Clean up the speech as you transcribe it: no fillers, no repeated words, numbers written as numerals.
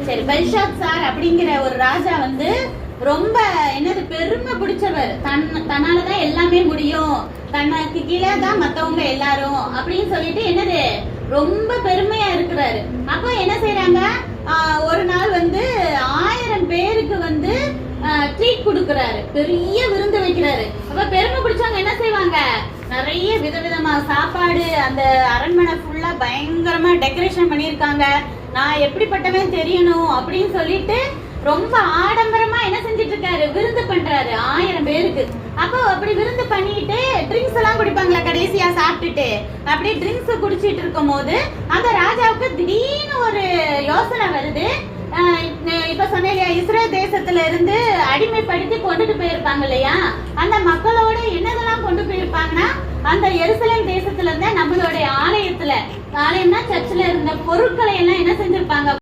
சரி, பெல்ஷாத் சார் அப்படிங்கிற ஒரு ராஜா வந்து ரொம்ப என்னது பெருமை பிடிச்சவர். தன்னாலதான் எல்லாமே முடியும், தனக்கு கீழே தான் மத்தவங்க எல்லாரும் அப்படின்னு சொல்லிட்டு என்னது ரொம்ப பெருமையா இருக்கிறாரு. அப்போ என்ன செய்யறாங்க, ஒரு நாள் வந்து 1000 பேருக்கு வந்து ட்ரீட் கொடுக்கறாரு, பெரிய விருந்து வைக்கிறாரு. அப்ப பெருமை பிடிச்சவங்க என்ன செய்வாங்க, நிறைய விதவிதமா சாப்பாடு, அந்த அரண்மனை ஃபுல்லா பயங்கரமா டெக்கரேஷன் பண்ணிருக்காங்க, நான் எப்படிப்பட்டவன் தெரியணும் அப்படின்னு சொல்லிட்டு ரொம்ப ஆடம்பரமா என்ன செஞ்சிட்டு இருக்காரு, விருந்து பண்றாரு 1000 பேருக்கு. அப்போ அப்படி விருந்து பண்ணிட்டு ட்ரிங்க்ஸ் எல்லாம் குடிப்பாங்களா கடைசியா சாப்பிட்டுட்டு, அப்படி ட்ரிங்க்ஸ் குடிச்சிட்டு இருக்கும் போது அந்த ராஜாவுக்கு திடீர்னு ஒரு யோசனை வருது. இப்ப சொன்ன இஸ்ரேல் தேசத்துல இருந்து அடிமைப்படுத்தி கொண்டுட்டு போயிருப்பாங்க இல்லையா, அந்த மக்களோட என்னதெல்லாம் கொண்டு போயிருப்பாங்கன்னா அந்த எருசலேம் தேசத்துல இருந்த நம்மளுடைய ஆலயம்னா சர்ச்சில் இருந்த பொருட்களை எல்லாம் என்ன செஞ்சிருப்பாங்க,